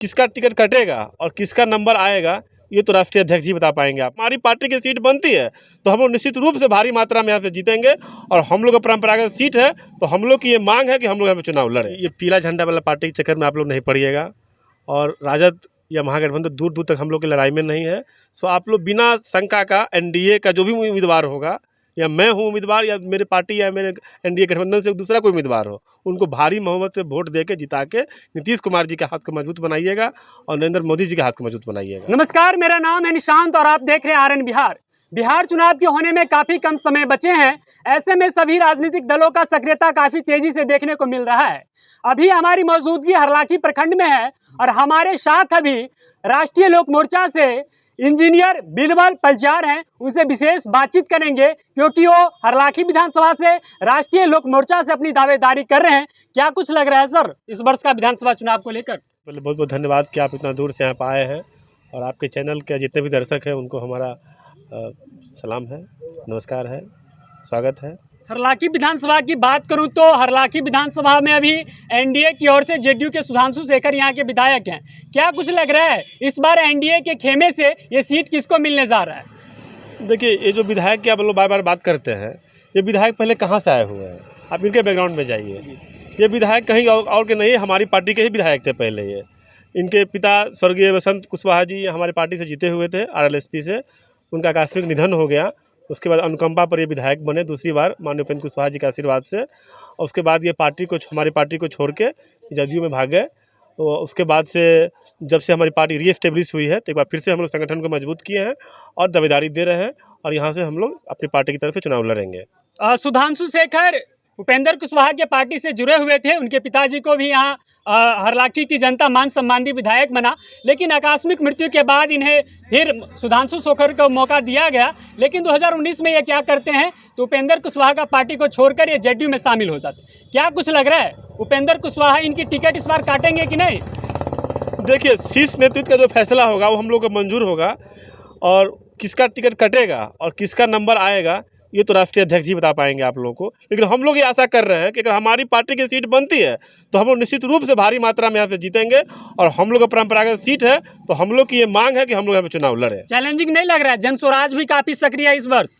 किसका टिकट कटेगा और किसका नंबर आएगा ये तो राष्ट्रीय अध्यक्ष जी बता पाएंगे। आप हमारी पार्टी की सीट बनती है तो हम लोग निश्चित रूप से भारी मात्रा में यहाँ से जीतेंगे और हम लोग का परंपरागत सीट है तो हम लोग की ये मांग है कि हम लोग यहाँ पे चुनाव लड़ें। ये पीला झंडा वाला पार्टी के चक्कर में आप लोग नहीं पड़िएगा और राजद या महागठबंधन दूर दूर तक हम लोग की लड़ाई में नहीं है। सो आप लोग बिना शंका का एनडीए का जो भी उम्मीदवार होगा या मैं हूँ उम्मीदवार या मेरे पार्टी या मेरे एनडीए गठबंधन से दूसरा कोई उम्मीदवार हो उनको भारी बहुमत से वोट देके जिता के नीतीश कुमार जी के हाथ को मजबूत बनाइएगा और नरेंद्र मोदी जी के हाथ को मजबूत बनाइएगा। नमस्कार, मेरा नाम है निशांत और आप देख रहे हैं आरएन बिहार। बिहार चुनाव के होने में काफी कम समय बचे हैं। ऐसे में सभी राजनीतिक दलों का सक्रियता काफी तेजी से देखने को मिल रहा है। अभी हमारी मौजूदगी हरलाखी प्रखंड में है और हमारे साथ अभी राष्ट्रीय लोक मोर्चा से इंजीनियर बिरबल पलचार हैं। उनसे विशेष बातचीत करेंगे क्योंकि वो हरलाखी विधानसभा से राष्ट्रीय लोक मोर्चा से अपनी दावेदारी कर रहे हैं। क्या कुछ लग रहा है सर इस वर्ष का विधानसभा चुनाव को लेकर? पहले बहुत बहुत धन्यवाद कि आप इतना दूर से यहाँ पर आए हैं और आपके चैनल के जितने भी दर्शक हैं उनको हमारा सलाम है, नमस्कार है, स्वागत है। हरलाखी विधानसभा की बात करूं तो हरलाखी विधानसभा में अभी एनडीए की ओर से जेडीयू के सुधांशु शेखर यहां के विधायक हैं। क्या कुछ लग रहा है इस बार एनडीए के खेमे से ये सीट किसको मिलने जा रहा है? देखिए, ये जो विधायक की आप लोग बार बार बात करते हैं, ये विधायक पहले कहाँ से आए हुए हैं? आप इनके बैकग्राउंड में जाइए। ये विधायक कहीं और के नहीं, हमारी पार्टी के ही विधायक थे पहले। ये इनके पिता स्वर्गीय वसंत कुशवाहा जी हमारी पार्टी से जीते हुए थे आरएलएसपी से। उनका आकस्मिक निधन हो गया, उसके बाद अनुकंपा पर ये विधायक बने दूसरी बार माननीय उपेंद्र कुशवाहा जी के आशीर्वाद से। और उसके बाद ये हमारी पार्टी को छोड़ के जदयू में भाग गए। तो उसके बाद से जब से हमारी पार्टी रीएस्टेब्लिश हुई है तो एक बार फिर से हम लोग संगठन को मजबूत किए हैं और दावेदारी दे रहे हैं और यहाँ से हम लोग अपनी पार्टी की तरफ से चुनाव लड़ेंगे। सुधांशु शेखर उपेंद्र कुशवाहा के पार्टी से जुड़े हुए थे। उनके पिताजी को भी यहाँ हरलाखी की जनता मान सम्मानित विधायक बना, लेकिन आकस्मिक मृत्यु के बाद इन्हें फिर सुधांशु शेखर को मौका दिया गया। लेकिन 2019 में ये क्या करते हैं तो उपेंद्र कुशवाहा का पार्टी को छोड़कर ये जेडीयू में शामिल हो जाते। क्या कुछ लग रहा है उपेंद्र कुशवाहा इनकी टिकट इस बार काटेंगे कि नहीं? देखिए, शीर्ष नेतृत्व का जो फैसला होगा वो हम लोग को मंजूर होगा और किसका टिकट कटेगा और किसका नंबर आएगा ये तो राष्ट्रीय अध्यक्ष जी बता पाएंगे आप लोगों को। लेकिन हम लोग ये आशा कर रहे हैं कि अगर हमारी पार्टी की सीट बनती है तो हम लोग निश्चित रूप से भारी मात्रा में यहाँ से जीतेंगे और हम लोग का परंपरागत सीट है तो हम लोग की ये मांग है कि हम लोग यहाँ पे चुनाव लड़ें। चैलेंजिंग नहीं लग रहा है? जन स्वराज भी काफ़ी सक्रिय है इस वर्ष।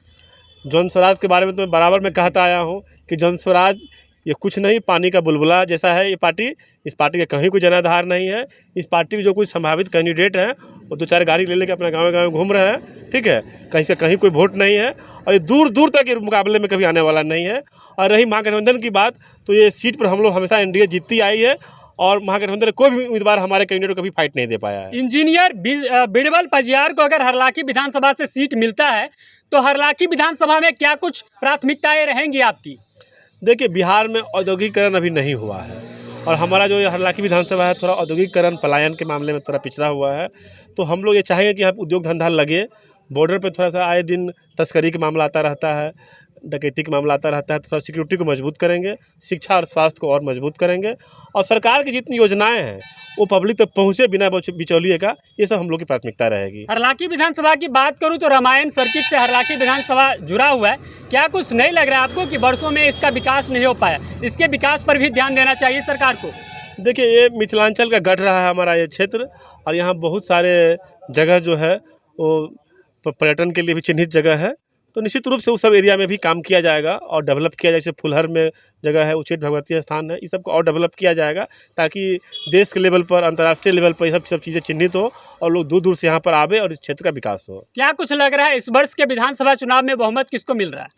जन स्वराज के बारे में तो मैं बराबर में कहता आया हूँ कि जन स्वराज ये कुछ नहीं, पानी का बुलबुला जैसा है ये पार्टी। इस पार्टी का कहीं कोई जनाधार नहीं है। इस पार्टी में जो कोई संभावित कैंडिडेट हैं वो दो चार गाड़ी ले लेके अपना गाँव गाँव घूम रहे हैं, ठीक है। कहीं से कहीं कोई वोट नहीं है और ये दूर दूर तक ये मुकाबले में कभी आने वाला नहीं है। और रही महागठबंधन की बात तो ये सीट पर हम लोग हमेशा एनडीए जीतती आई है और महागठबंधन कोई भी उम्मीदवार हमारे कैंडिडेट को कभी फाइट नहीं दे पाया है। इंजीनियर बिरबल पलचार को अगर हरलाखी विधानसभा से सीट मिलता है तो हरलाखी विधानसभा में क्या कुछ प्राथमिकताएं रहेंगी आपकी? देखिए, बिहार में औद्योगिकरण अभी नहीं हुआ है और हमारा जो हरलाखी विधानसभा है थोड़ा औद्योगिकरण पलायन के मामले में थोड़ा पिछड़ा हुआ है। तो हम लोग ये चाहेंगे कि यहाँ उद्योग धंधा लगे। बॉर्डर पे थोड़ा सा आए दिन तस्करी का मामला आता रहता है, डकैती का मामला आता रहता है, तो थोड़ा सिक्योरिटी को मजबूत करेंगे, शिक्षा और स्वास्थ्य को और मजबूत करेंगे और सरकार की जितनी योजनाएं हैं वो पब्लिक तक पहुँचे बिना बिचौलिए का। ये सब हम लोग की प्राथमिकता रहेगी। हरलाखी विधानसभा की बात करूं तो रामायण सर्किट से हरलाखी विधानसभा जुड़ा हुआ है। क्या कुछ नहीं लग रहा है आपको कि वर्षों में इसका विकास नहीं हो पाया? इसके विकास पर भी ध्यान देना चाहिए सरकार को। देखिए, ये मिथिलांचल का गढ़ रहा है हमारा ये क्षेत्र और यहाँ बहुत सारे जगह जो है वो पर्यटन के लिए भी चिन्हित जगह है। तो निश्चित रूप से उस सब एरिया में भी काम किया जाएगा और डेवलप किया जाए। जैसे फुलहर में जगह है, उच्चैठ भगवती स्थान है, इस सब को और डेवलप किया जाएगा ताकि देश के लेवल पर, अंतर्राष्ट्रीय लेवल पर सब चीज़ें चिन्हित हो और लोग दूर दूर से यहाँ पर आवे और इस क्षेत्र का विकास हो। क्या कुछ लग रहा है इस वर्ष के विधानसभा चुनाव में बहुमत किसको मिल रहा है?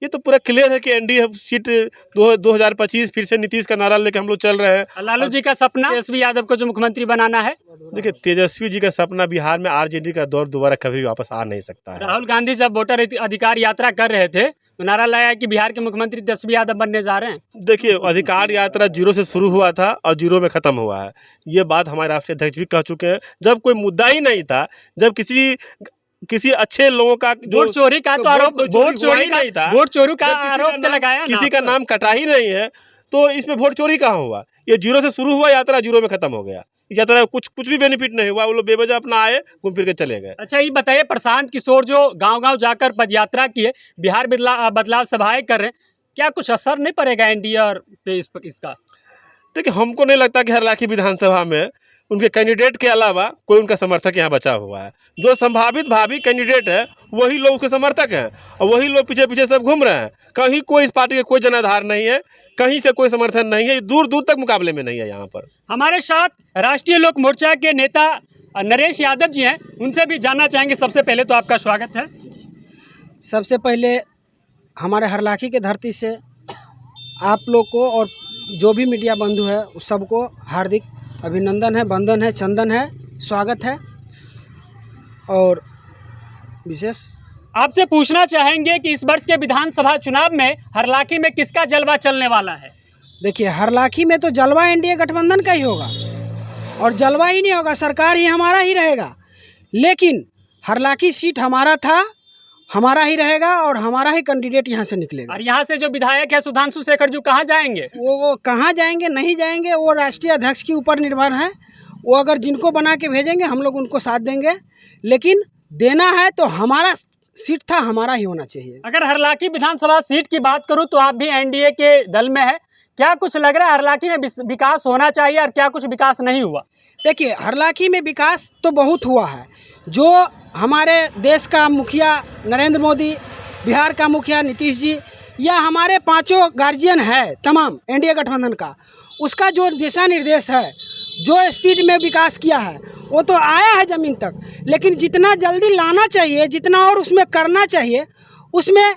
ये तो पूरा क्लियर है कि एनडीए सीट 2025 फिर से नीतीश का नारा लेकर हम लोग चल रहे हैं। लालू जी का सपना तेजस्वी यादव को जो मुख्यमंत्री बनाना है। देखिए, तेजस्वी जी का सपना बिहार में आरजेडी का दौर दोबारा कभी वापस आ नहीं सकता है। राहुल गांधी जब वोटर अधिकार यात्रा कर रहे थे तो नारा लगाया कि बिहार के मुख्यमंत्री तेजस्वी यादव बनने जा रहे हैं। देखिए, अधिकार यात्रा जीरो से शुरू हुआ था और जीरो में ख़त्म हुआ है। ये बात हमारे राष्ट्रीय अध्यक्ष भी कह चुके हैं। जब कोई मुद्दा ही नहीं था, जब किसी अच्छे लोगों का वोट चोरी का तो आरोप, वोट चोरी नहीं था, वोट चोरी का आरोप लगाया, किसी का नाम कटा ही नहीं है, तो इसमें वोट चोरी कहाँ हुआ? ये जीरो से शुरू हुआ यात्रा, जीरो में खत्म हो गया। यात्रा कुछ भी बेनिफिट नहीं हुआ। वो लोग बेवजह अपना आए, घूम फिर के चले गए। अच्छा, ये बताइए, प्रशांत किशोर जो गांव-गांव जाकर पदयात्रा किए, बिहार बदलाव सभाएं कर रहे हैं, क्या कुछ असर नहीं पड़ेगा एनडीए और पे इसका? देखिए, हमको नहीं लगता कि हरलाखी विधानसभा में उनके कैंडिडेट के अलावा कोई उनका समर्थक यहाँ बचा हुआ है। जो संभावित भावी कैंडिडेट है वही लोग उसके समर्थक हैं और वही लोग पीछे पीछे सब घूम रहे हैं। कहीं कोई इस पार्टी के कोई जनाधार नहीं है, कहीं से कोई समर्थन नहीं है, दूर दूर तक मुकाबले में नहीं है यहाँ पर। हमारे साथ राष्ट्रीय लोक मोर्चा के नेता नरेश यादव जी हैं, उनसे भी जानना चाहेंगे। सबसे पहले तो आपका स्वागत है। सबसे पहले हमारे हरलाखी के धरती से आप लोग को और जो भी मीडिया बंधु है उस सबको हार्दिक अभिनंदन है, वंदन है, चंदन है, स्वागत है। और विशेष आपसे पूछना चाहेंगे कि इस वर्ष के विधानसभा चुनाव में हरलाखी में किसका जलवा चलने वाला है? देखिए, हरलाखी में तो जलवा एनडीए गठबंधन का ही होगा और जलवा ही नहीं होगा, सरकार ही हमारा ही रहेगा। लेकिन हरलाखी सीट हमारा था, हमारा ही रहेगा और हमारा ही कैंडिडेट यहाँ से निकलेगा। और यहाँ से जो विधायक है सुधांशु शेखर जी कहाँ जाएंगे? वो कहाँ जाएंगे, नहीं जाएंगे, वो राष्ट्रीय अध्यक्ष के ऊपर निर्भर है। वो अगर जिनको बना के भेजेंगे हम लोग उनको साथ देंगे, लेकिन देना है तो हमारा सीट था, हमारा ही होना चाहिए। अगर हरलाखी विधानसभा सीट की बात करूँ तो आप भी एनडीए के दल में है, क्या कुछ लग रहा है हरलाखी में विकास होना चाहिए और क्या कुछ विकास नहीं हुआ? देखिए, हरलाखी में विकास तो बहुत हुआ है। जो हमारे देश का मुखिया नरेंद्र मोदी, बिहार का मुखिया नीतीश जी या हमारे पांचों गार्जियन है तमाम एनडीए गठबंधन का, उसका जो दिशा निर्देश है, जो स्पीड में विकास किया है वो तो आया है ज़मीन तक। लेकिन जितना जल्दी लाना चाहिए, जितना और उसमें करना चाहिए, उसमें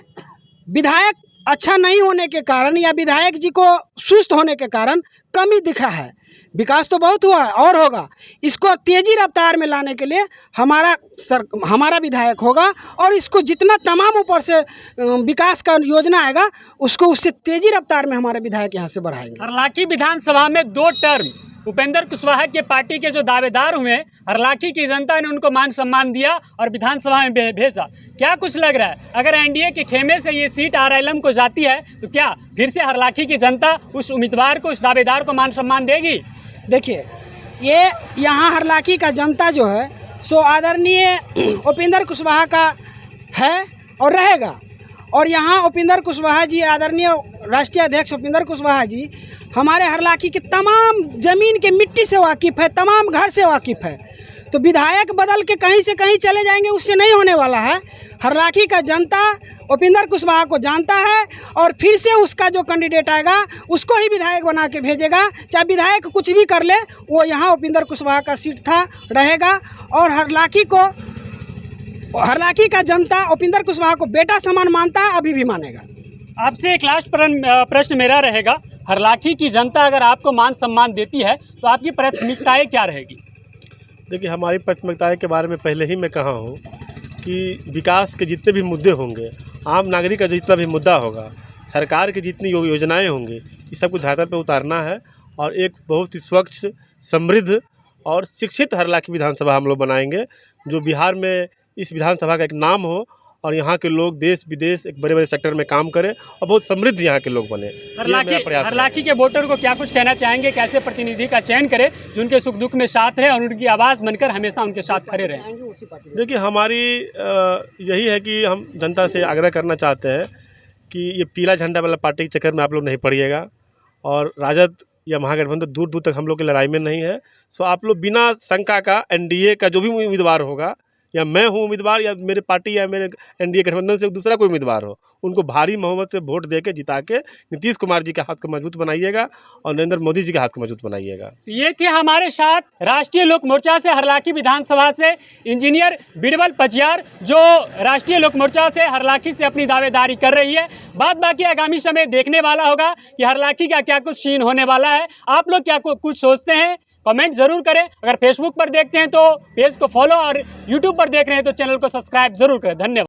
विधायक अच्छा नहीं होने के कारण या विधायक जी को सुस्त होने के कारण कमी दिखा है। विकास तो बहुत हुआ है और होगा। इसको तेज़ी रफ्तार में लाने के लिए हमारा विधायक होगा और इसको जितना तमाम ऊपर से विकास का योजना आएगा उसको उससे तेज़ी रफ्तार में हमारे विधायक यहाँ से बढ़ाएंगे। हरलाखी विधानसभा में 2 टर्म उपेंद्र कुशवाहा के पार्टी के जो दावेदार हुए, हरलाखी की जनता ने उनको मान सम्मान दिया और विधानसभा में भेजा। क्या कुछ लग रहा है, अगर एनडीए के खेमे से ये सीट आरएलएम को जाती है तो क्या फिर से हरलाखी की जनता उस उम्मीदवार को, उस दावेदार को मान सम्मान देगी? देखिए, ये यहाँ हरलाखी का जनता जो है सो आदरणीय उपेंद्र कुशवाहा का है और रहेगा। और यहाँ उपेंद्र कुशवाहा जी, आदरणीय राष्ट्रीय अध्यक्ष उपेंद्र कुशवाहा जी हमारे हरलाखी के तमाम ज़मीन के मिट्टी से वाकिफ़ है, तमाम घर से वाकिफ़ है। तो विधायक बदल के कहीं से कहीं चले जाएंगे, उससे नहीं होने वाला है। हरलाखी का जनता उपेंद्र कुशवाहा को जानता है और फिर से उसका जो कैंडिडेट आएगा उसको ही विधायक बना के भेजेगा। चाहे विधायक कुछ भी कर ले, वो यहाँ उपेंद्र कुशवाहा का सीट था, रहेगा। और हरलाखी का जनता उपेंद्र कुशवाहा को बेटा समान मानता है, अभी भी मानेगा। आपसे एक लास्ट प्रश्न मेरा रहेगा, हरलाखी की जनता अगर आपको मान सम्मान देती है तो आपकी प्राथमिकताएं क्या रहेगी? देखिए, हमारी प्राथमिकताएं के बारे में पहले ही मैं कहा हूँ कि विकास के जितने भी मुद्दे होंगे, आम नागरिक का जितना भी मुद्दा होगा, सरकार की जितनी योजनाएं होंगी, इस सबको धरातल पर उतारना है और एक बहुत ही स्वच्छ, समृद्ध और शिक्षित हरलाखी विधानसभा हम लोग बनाएंगे, जो बिहार में इस विधानसभा का एक नाम हो और यहाँ के लोग देश विदेश एक बड़े बड़े सेक्टर में काम करें और बहुत समृद्ध यहाँ के लोग बने। हरलाखी के वोटर को क्या कुछ कहना चाहेंगे, कैसे प्रतिनिधि का चयन करें जो उनके सुख दुख में साथ रहे और उनकी आवाज़ बनकर हमेशा उनके साथ खड़े रहें? देखिए, हमारी यही है कि हम जनता से आग्रह करना चाहते हैं कि ये पीला झंडा वाला पार्टी के चक्कर में आप लोग नहीं पड़िएगा और राजद या महागठबंधन दूर दूर तक हम लोग की लड़ाई में नहीं है। सो आप लोग बिना शंका का एनडीए का जो भी उम्मीदवार होगा, या मैं हूँ उम्मीदवार या मेरे पार्टी या मेरे एनडीए गठबंधन से दूसरा कोई उम्मीदवार हो, उनको भारी बहुमत से वोट दे के जिता के नीतीश कुमार जी के हाथ को मजबूत बनाइएगा और नरेंद्र मोदी जी के हाथ को मजबूत बनाइएगा। ये थे हमारे साथ राष्ट्रीय लोक मोर्चा से हरलाखी विधानसभा से इंजीनियर बीरबल पचियार, जो राष्ट्रीय लोक मोर्चा से हरलाखी से अपनी दावेदारी कर रही है। बाद बाकी आगामी समय देखने वाला होगा कि हरलाखी का क्या कुछ सीन होने वाला है। आप लोग क्या कुछ सोचते हैं, कमेंट जरूर करें। अगर फेसबुक पर देखते हैं तो पेज को फॉलो और यूट्यूब पर देख रहे हैं तो चैनल को सब्सक्राइब जरूर करें। धन्यवाद।